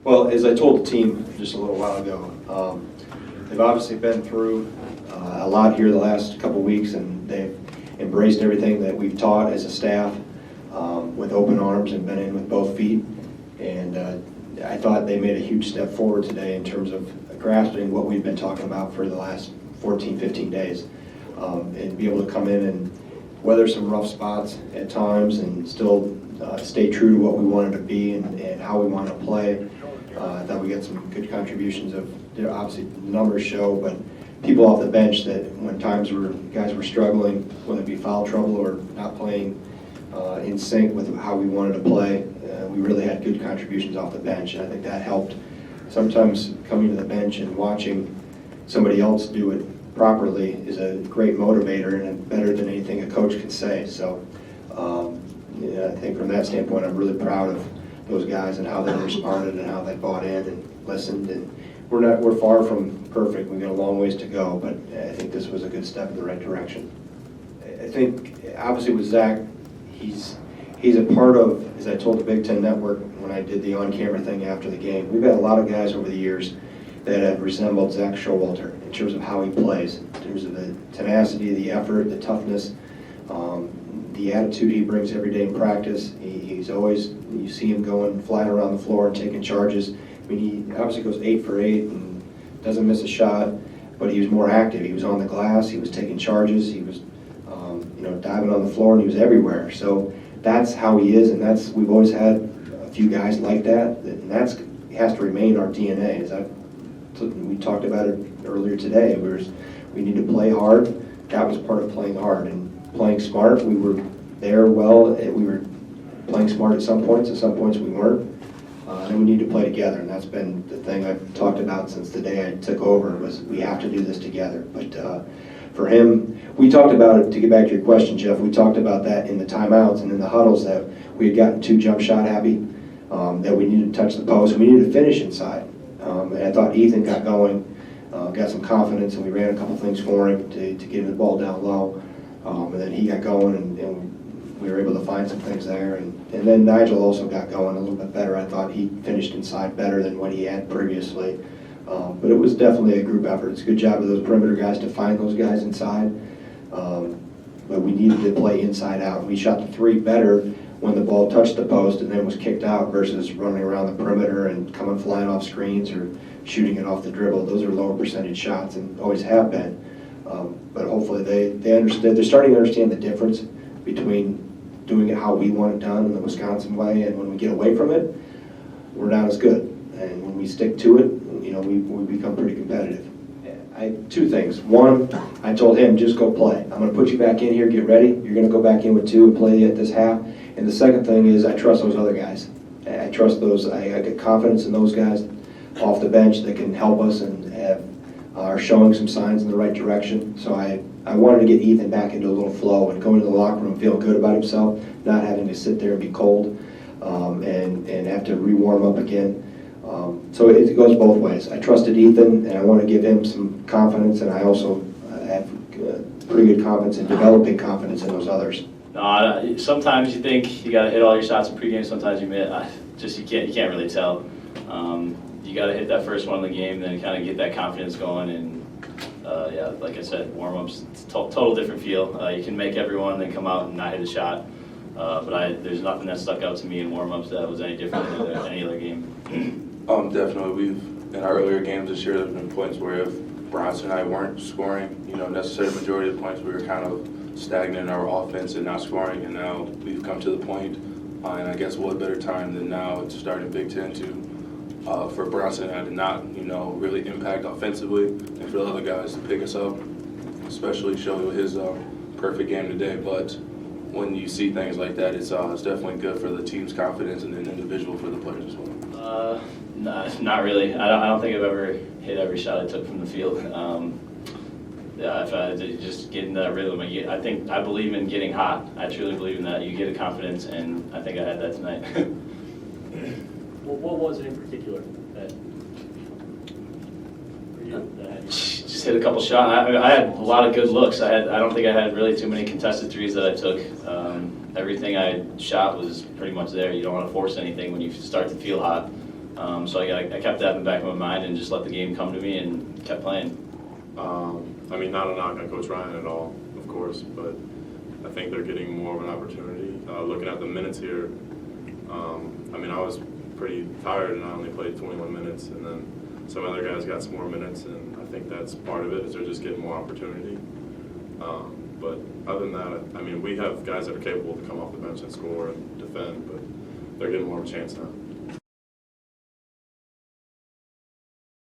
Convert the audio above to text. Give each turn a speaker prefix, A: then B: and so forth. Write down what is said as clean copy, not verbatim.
A: Well, as I told the team just a little while ago, they've obviously been through a lot here the last couple weeks, and they've embraced everything that we've taught as a staff with open arms and been in with both feet. And I thought they made a huge step forward today in terms of grasping what we've been talking about for the last 14, 15 days. And be able to come in and weather some rough spots at times and still stay true to what we wanted to be and how we want to play. I thought we got some good contributions of, obviously the numbers show, but people off the bench that when times were guys were struggling, whether it be foul trouble or not playing in sync with how we wanted to play, we really had good contributions off the bench, and I think that helped. Sometimes coming to the bench and watching somebody else do it properly is a great motivator and better than anything a coach can say. So yeah, I think from that standpoint, I'm really proud of those guys and how they responded and how they bought in and listened. And we're far from perfect. We've got a long ways to go, but I think this was a good step in the right direction. I think obviously with Zach, he's a part of, as I told the Big Ten Network when I did the on-camera thing after the game, we've had a lot of guys over the years that have resembled Zach Showalter in terms of how he plays, in terms of the tenacity, the effort, the toughness, the attitude he brings every day in practice. He's always, you see him going flying around the floor and taking charges. I mean, he obviously goes 8 for 8 and doesn't miss a shot, but he was more active. He was on the glass, he was taking charges, he was diving on the floor, and he was everywhere. So that's how he is, and we've always had a few guys like that, and it has to remain our DNA. We talked about it earlier today. We need to play hard. That was part of playing hard and playing smart. We were there well. We were playing smart at some points we weren't. And we need to play together, and that's been the thing I've talked about since the day I took over, was we have to do this together. But for him, we talked about it, to get back to your question, Jeff, we talked about that in the timeouts and in the huddles, that we had gotten too jump shot happy, that we needed to touch the post, and we needed to finish inside. And I thought Ethan got going, got some confidence, and we ran a couple things for him to get the ball down low. And then he got going, and we were able to find some things there. And then Nigel also got going a little bit better. I thought he finished inside better than what he had previously. But it was definitely a group effort. It's a good job of those perimeter guys to find those guys inside. But we needed to play inside out. We shot the three better when the ball touched the post and then was kicked out versus running around the perimeter and coming flying off screens or shooting it off the dribble. Those are lower percentage shots and always have been. But hopefully they understood. They're starting to understand the difference between doing it how we want it done in the Wisconsin way, and when we get away from it, we're not as good. And when we stick to it, we become pretty competitive. Two things. One, I told him, just go play. I'm going to put you back in here, get ready. You're going to go back in with 2 and play at this half. And the second thing is I trust those other guys. I trust those. I get confidence in those guys off the bench that can help us and are showing some signs in the right direction. So I wanted to get Ethan back into a little flow and go into the locker room feeling good about himself, not having to sit there and be cold and have to re-warm up again. So it goes both ways. I trusted Ethan, and I want to give him some confidence, and I also have pretty good confidence in developing confidence in those others.
B: No, sometimes you think you got to hit all your shots in pregame. Sometimes you miss. You can't really tell. You got to hit that first one in the game, then kind of get that confidence going. And yeah, like I said, warm-ups, total different feel. You can make everyone and then come out and not hit a shot. But there's nothing that stuck out to me in warm-ups that was any different than any other game.
C: Definitely. In our earlier games this year, there's been points where if Bronson and I weren't scoring, necessarily the majority of the points, we were kind of stagnant in our offense and not scoring. And now we've come to the point, and I guess what better time than now to start in Big Ten for Bronson and I to not, really impact offensively, and for the other guys to pick us up, especially show his perfect game today. But when you see things like that, it's definitely good for the team's confidence and then individual for the players as well.
B: Not really. I don't think I've ever hit every shot I took from the field. Yeah, if I just get in that rhythm, I believe in getting hot. I truly believe in that. You get a confidence, and I think I had that tonight.
D: Well, what was it in particular that for you that had you?
B: Just hit a couple shots. I had a lot of good looks. I don't think I had really too many contested threes that I took. Everything I shot was pretty much there. You don't want to force anything when you start to feel hot. So I kept that in the back of my mind and just let the game come to me and kept playing.
E: I mean, not a knock on Coach Ryan at all, of course, but I think they're getting more of an opportunity. Looking at the minutes here, I mean, I was pretty tired and I only played 21 minutes, and then some other guys got some more minutes, and I think that's part of it, is they're just getting more opportunity. But other than that, I mean, we have guys that are capable to come off the bench and score and defend, but they're getting more of a chance now.